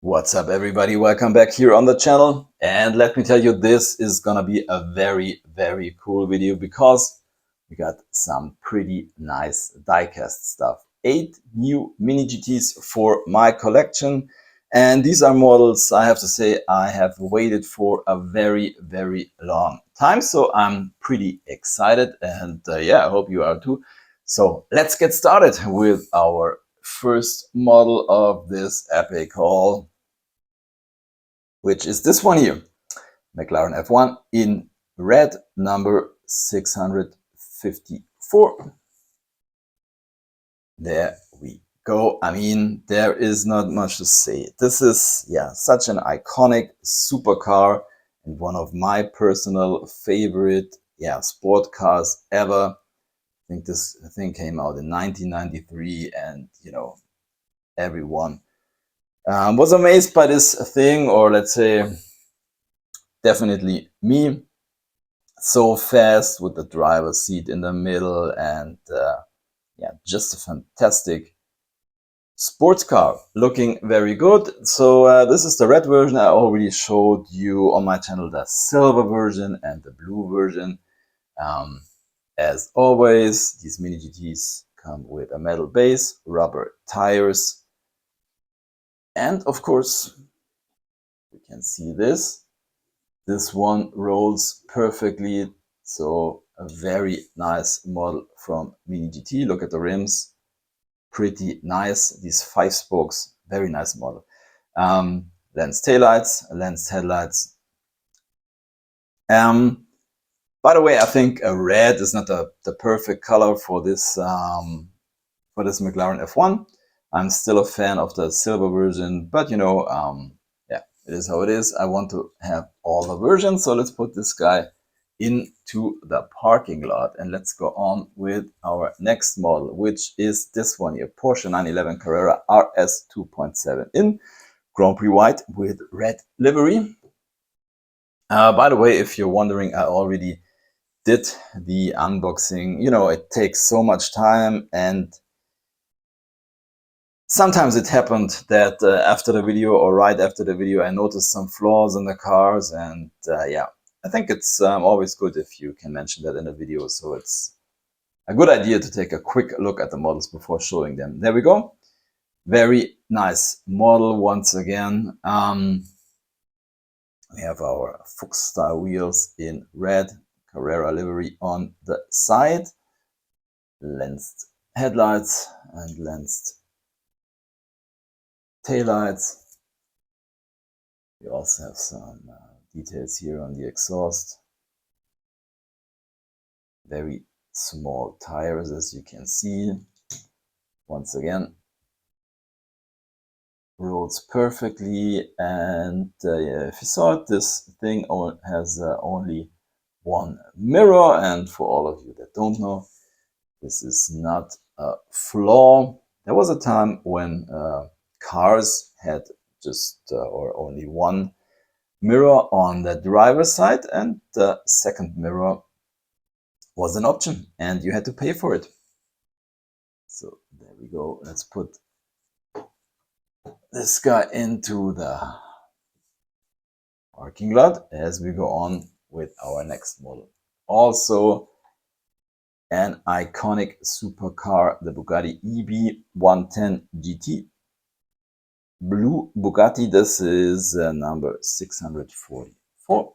What's up, everybody? Welcome back here on the channel. And let me tell you, this is gonna be a very cool video because we got some pretty nice diecast stuff. 8 new mini GTs for my collection. And these are models, I have to say, I have waited for a very long time. So I'm pretty excited, and yeah, I hope you are too. So let's get started with our first model of this epic haul, which is this one here, McLaren F1 in red, number 654. There we go. I mean, there is not much to say. This is, yeah, such an iconic supercar and one of my personal favorite, yeah, sport cars ever. I think this thing came out in 1993, and you know, everyone was amazed by this thing, or let's say definitely me. So fast with the driver's seat in the middle, and yeah, just a fantastic sports car, looking very good. So this is the red version. I already showed you on my channel the silver version and the blue version. As always, these mini GTs come with a metal base, rubber tires, and of course we can see this one rolls perfectly. So a very nice model from Mini GT. Look at the rims, pretty nice. These 5 spokes, very nice model. Lens taillights, lens headlights. By the way, I think a red is not the perfect color for this McLaren F1. I'm still a fan of the silver version, but you know, yeah, it is how it is. I want to have all the versions, so let's put this guy into the parking lot and let's go on with our next model, which is this one here, Porsche 911 Carrera RS 2.7 in Grand Prix white with red livery. By the way, if you're wondering, I already did the unboxing. You know, it takes so much time, and sometimes it happened that after the video or right after the video, I noticed some flaws in the cars, and yeah, I think it's always good if you can mention that in a video. So it's a good idea to take a quick look at the models before showing them. There we go. Very nice model once again. We have our Fuchs style wheels in red, Carrera livery on the side, lensed headlights and lensed taillights. We also have some details here on the exhaust. Very small tires, as you can see. Once again, rolls perfectly, and if you saw it, this thing has only one mirror, and for all of you that don't know, this is not a flaw. There was a time when cars had just or only one mirror on the driver's side, and the second mirror was an option and you had to pay for it. So there we go. Let's put this guy into the parking lot as we go on with our next model. Also an iconic supercar, the Bugatti EB 110 GT. Blue Bugatti, this is number 644.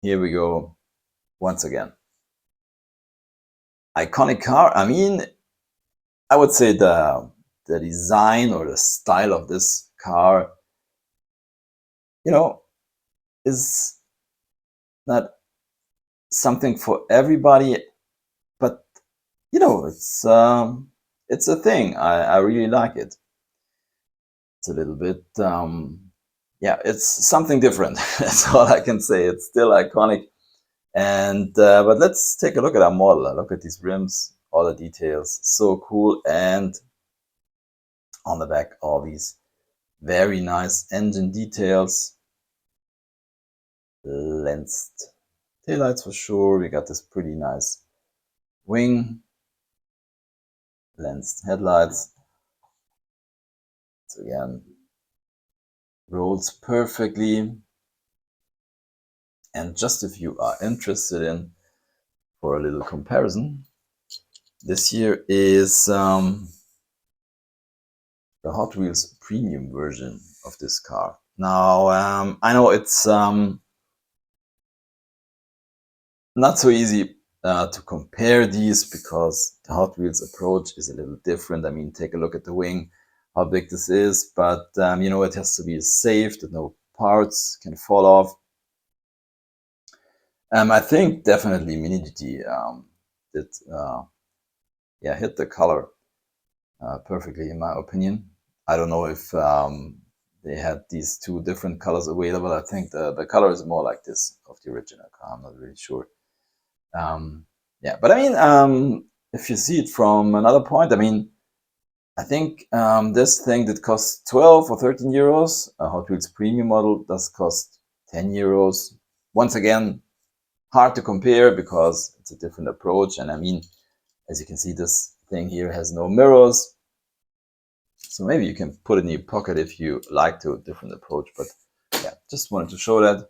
Here we go once again. Iconic car. I mean, I would say the design or the style of this car, you know, is not something for everybody, but you know, it's a thing. I really like it. It's a little bit yeah, it's something different. That's all I can say. It's still iconic. And but let's take a look at our model. Look at these rims, all the details, so cool. And on the back, all these very nice engine details, lensed taillights for sure. We got this pretty nice wing, lensed headlights. So again, rolls perfectly. And just if you are interested in, for a little comparison, this here is the Hot Wheels premium version of this car. Now, I know it's not so easy to compare these because the Hot Wheels approach is a little different. I mean, take a look at the wing, how big this is, but you know, it has to be safe that no parts can fall off. I think definitely Mini GT did hit the color perfectly in my opinion. I don't know if they had these two different colors available. I think the color is more like this of the original car. I'm not really sure. Yeah, but I mean, if you see it from another point, I mean, I think this thing that costs 12 or 13 euros, a Hot Wheels premium model does cost 10 euros. Once again, hard to compare because it's a different approach. And I mean, as you can see, this thing here has no mirrors. So maybe you can put it in your pocket if you like to, a different approach. But yeah, just wanted to show that.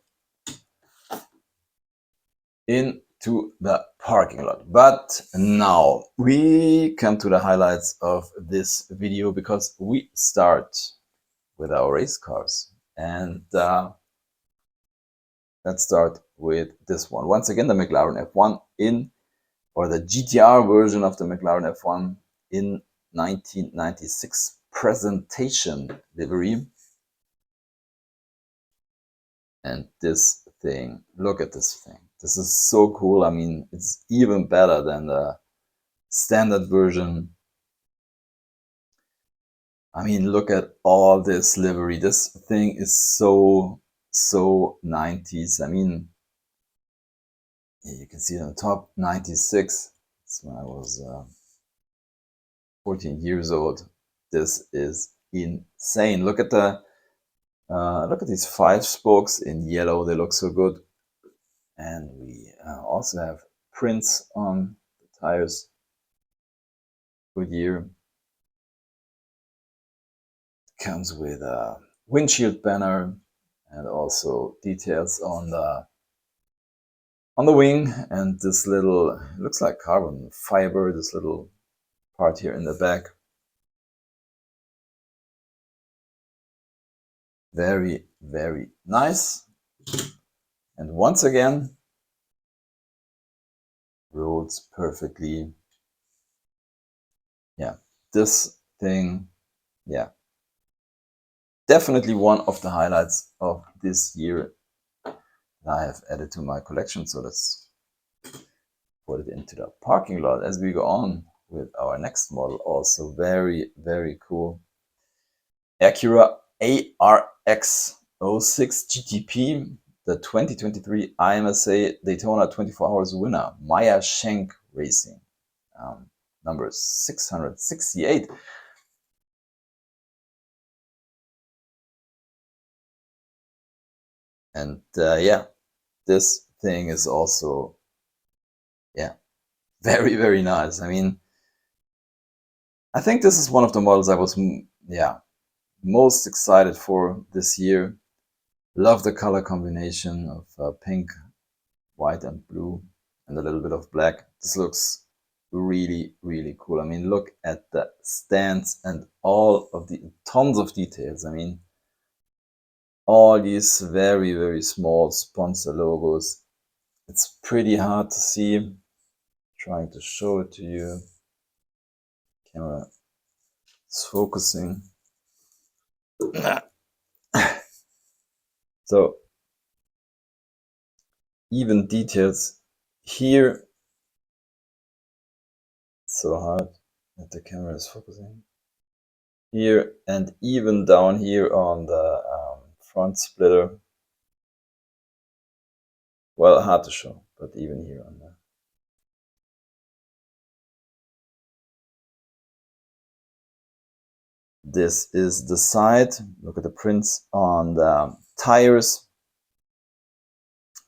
Into the parking lot. But now we come to the highlights of this video because we start with our race cars. And let's start with this one. Once again, the McLaren F1 or the GTR version of the McLaren F1 in 1996 presentation livery. And this thing, look at this thing. This is so cool. I mean, it's even better than the standard version. I mean, look at all this livery. This thing is so 90s. I mean, you can see it on the top, 96. That's when I was 14 years old. This is insane. Look at these 5 spokes in yellow. They look so good. And we also have prints on the tires. Goodyear. Comes with a windshield banner and also details on the wing, and this little, it looks like carbon fiber, this little part here in the back. Very, very nice. And once again, rolls perfectly. Yeah, this thing, yeah, definitely one of the highlights of this year that I have added to my collection. So let's put it into the parking lot as we go on with our next model. Also very, very cool. Acura ARX 06 GTP, the 2023 IMSA Daytona 24 Hours winner, Maya Schenk Racing, number 668. And yeah, this thing is also, yeah, very, very nice. I mean, I think this is one of the models I was, most excited for this year. Love the color combination of pink, white and blue and a little bit of black. This looks really, really cool. I mean, look at the stands and all of the tons of details. I mean, all these very, very small sponsor logos. It's pretty hard to see. Trying to show it to you. Camera is focusing. So even details here. It's so hard that the camera is focusing. Here and even down here on the front splitter. Well, hard to show, but even here on the. This is the side. Look at the prints on the tires.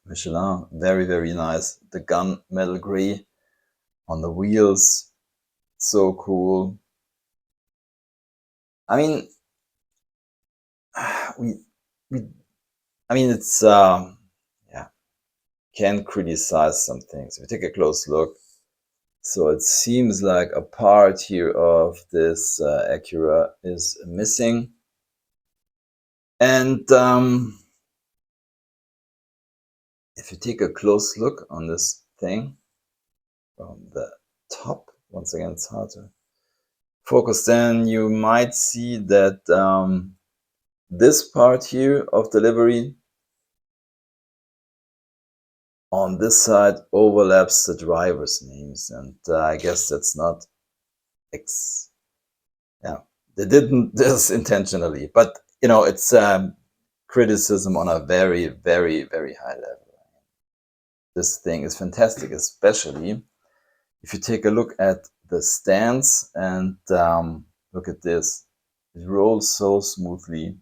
Michelin, very, very nice. The gun metal gray on the wheels. So cool. I mean, we I mean, it's yeah, can criticize some things. If we take a close look, so it seems like a part here of this Acura is missing, and if you take a close look on this thing from the top, once again, it's hard to focus. Then you might see that this part here of the livery on this side overlaps the driver's names, and I guess that's not yeah, they didn't this intentionally, but you know, it's criticism on a very, very, very high level. This thing is fantastic, especially if you take a look at the stance and look at this. It rolls so smoothly.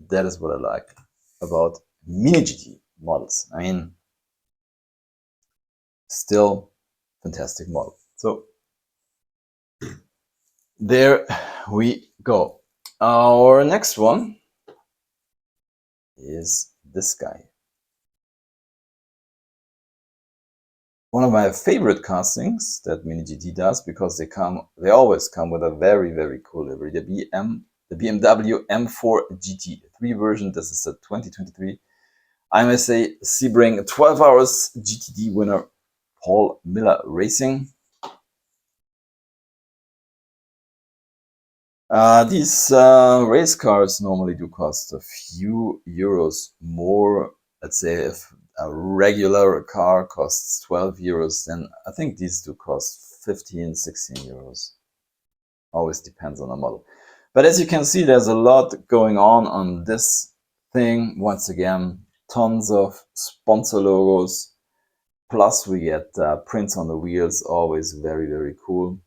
That is what I like about Mini GT models. I mean, still fantastic model. So there we go. Our next one is this guy. One of my favorite castings that Mini GT does, because they always come with a very, very cool livery. The BMW M4 GT3 version. This is the 2023 IMSA Sebring 12 Hours GTD winner, Paul Miller Racing. These race cars normally do cost a few euros more. Let's say if a regular car costs 12 euros, then I think these do cost 15, 16 euros. Always depends on the model. But as you can see, there's a lot going on this thing. Once again, tons of sponsor logos. Plus we get prints on the wheels, always very, very cool.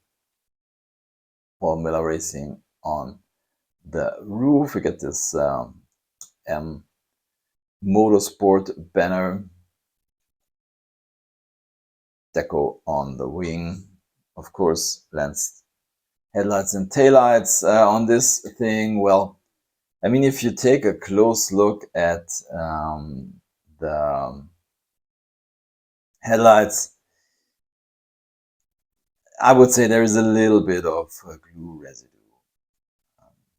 Paul Miller Racing on the roof. We get this M Motorsport banner, deco on the wing, of course, lens, headlights and taillights on this thing. Well, I mean, if you take a close look at the headlights, I would say there is a little bit of glue residue.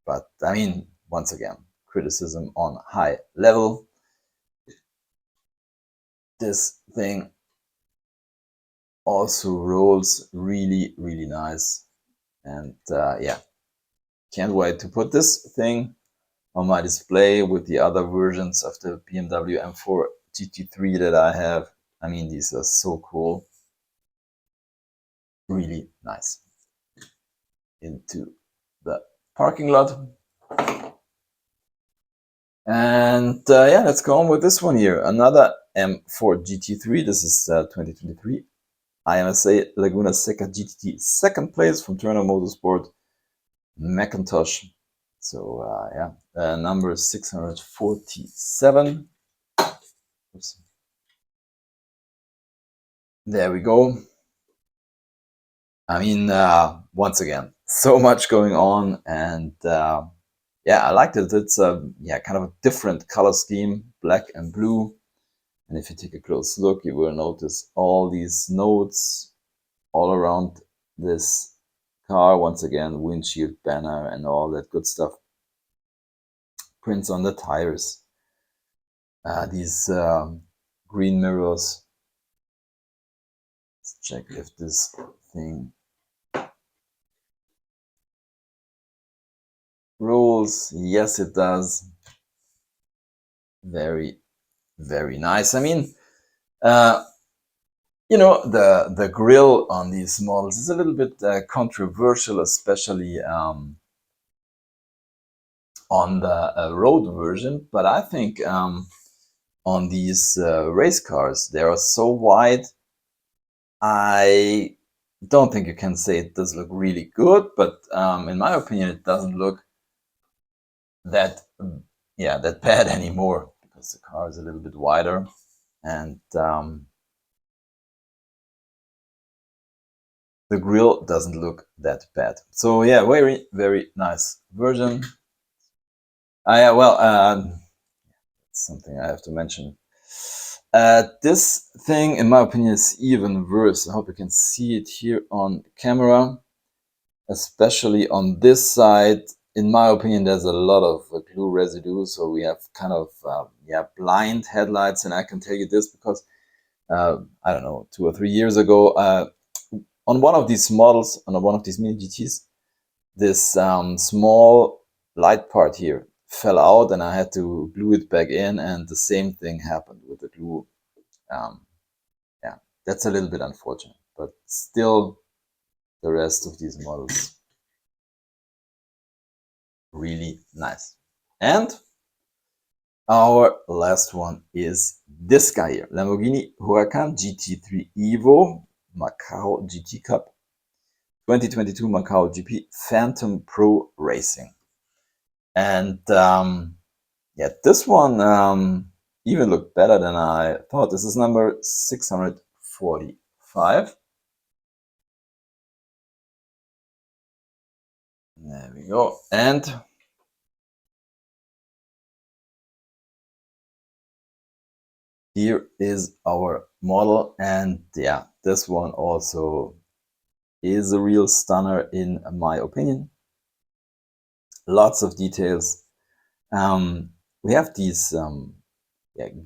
But I mean, once again, criticism on high level. This thing also rolls really, really nice. And yeah, can't wait to put this thing on my display with the other versions of the BMW M4 GT3 that I have. I mean, these are so cool. Really nice. Into the parking lot. And yeah, let's go on with this one here. Another M4 GT3. This is 2023 IMSA Laguna Seca GTT, second place from Turner Motorsport, Macintosh. So yeah, number 647. Oops. There we go. I mean, once again, so much going on, and yeah, I liked it. It's yeah, kind of a different color scheme, black and blue. And if you take a close look, you will notice all these notes all around this car. Once again, windshield banner and all that good stuff. Prints on the tires. These green mirrors. Let's check if this thing rolls. Yes, it does. Very, very nice. I mean, you know, the grille on these models is a little bit controversial, especially on the road version. But I think on these race cars, they are so wide. I don't think you can say it does look really good, but in my opinion, it doesn't look that that bad anymore, because the car is a little bit wider, and the grille doesn't look that bad. So yeah, very, very nice version. Yeah, well, something I have to mention. This thing, in my opinion, is even worse. I hope you can see it here on camera, especially on this side. In my opinion, there's a lot of glue residue, so we have kind of blind headlights. And I can tell you this because I don't know, 2 or 3 years ago, on one of these models, on one of these mini GTs, this small light part here fell out, and I had to glue it back in, and the same thing happened with the glue. Yeah, that's a little bit unfortunate, but still the rest of these models really nice. And our last one is this guy here, Lamborghini Huracan GT3 Evo Macau GT Cup 2022 Macau GP Phantom Pro Racing. And yeah, this one even looked better than I thought. This is number 645. There we go. And here is our model. And yeah, this one also is a real stunner in my opinion. Lots of details. We have these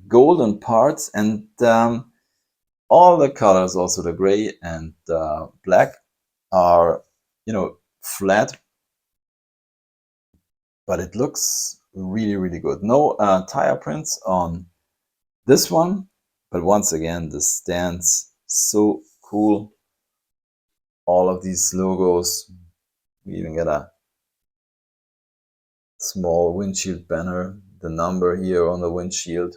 golden parts, and all the colors, also the gray and black, are, you know, flat, but it looks really, really good. No tire prints on this one, but once again, this stands so cool. All of these logos. We even get a small windshield banner, the number here on the windshield.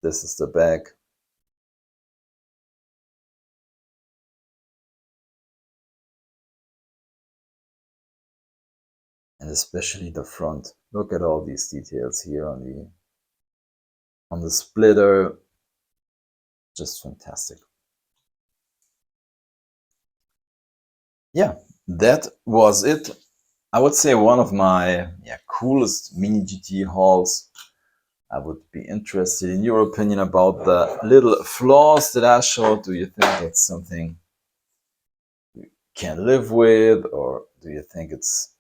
This is the back. And especially the front. Look at all these details here on the splitter. Just fantastic. Yeah, that was it. I would say one of my coolest mini GT hauls. I would be interested in your opinion about the little flaws that I showed. Do you think it's something you can live with, or do you think it's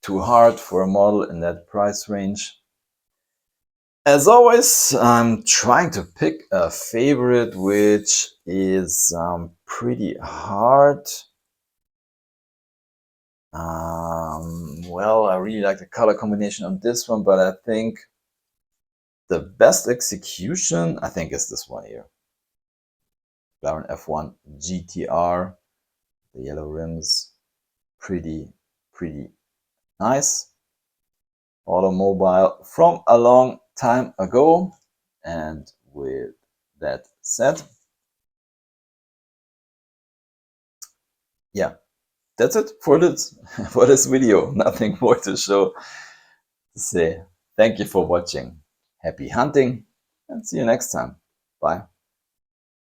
too hard for a model in that price range? As always, I'm trying to pick a favorite, which is pretty hard. Well, I really like the color combination on this one, but I think the best execution, I think, is this one here. McLaren F1 GTR, the yellow rims, pretty nice. Automobile from a long time ago. And with that said, yeah, that's it for this video. Nothing more to show. To say thank you for watching. Happy hunting, and see you next time. Bye.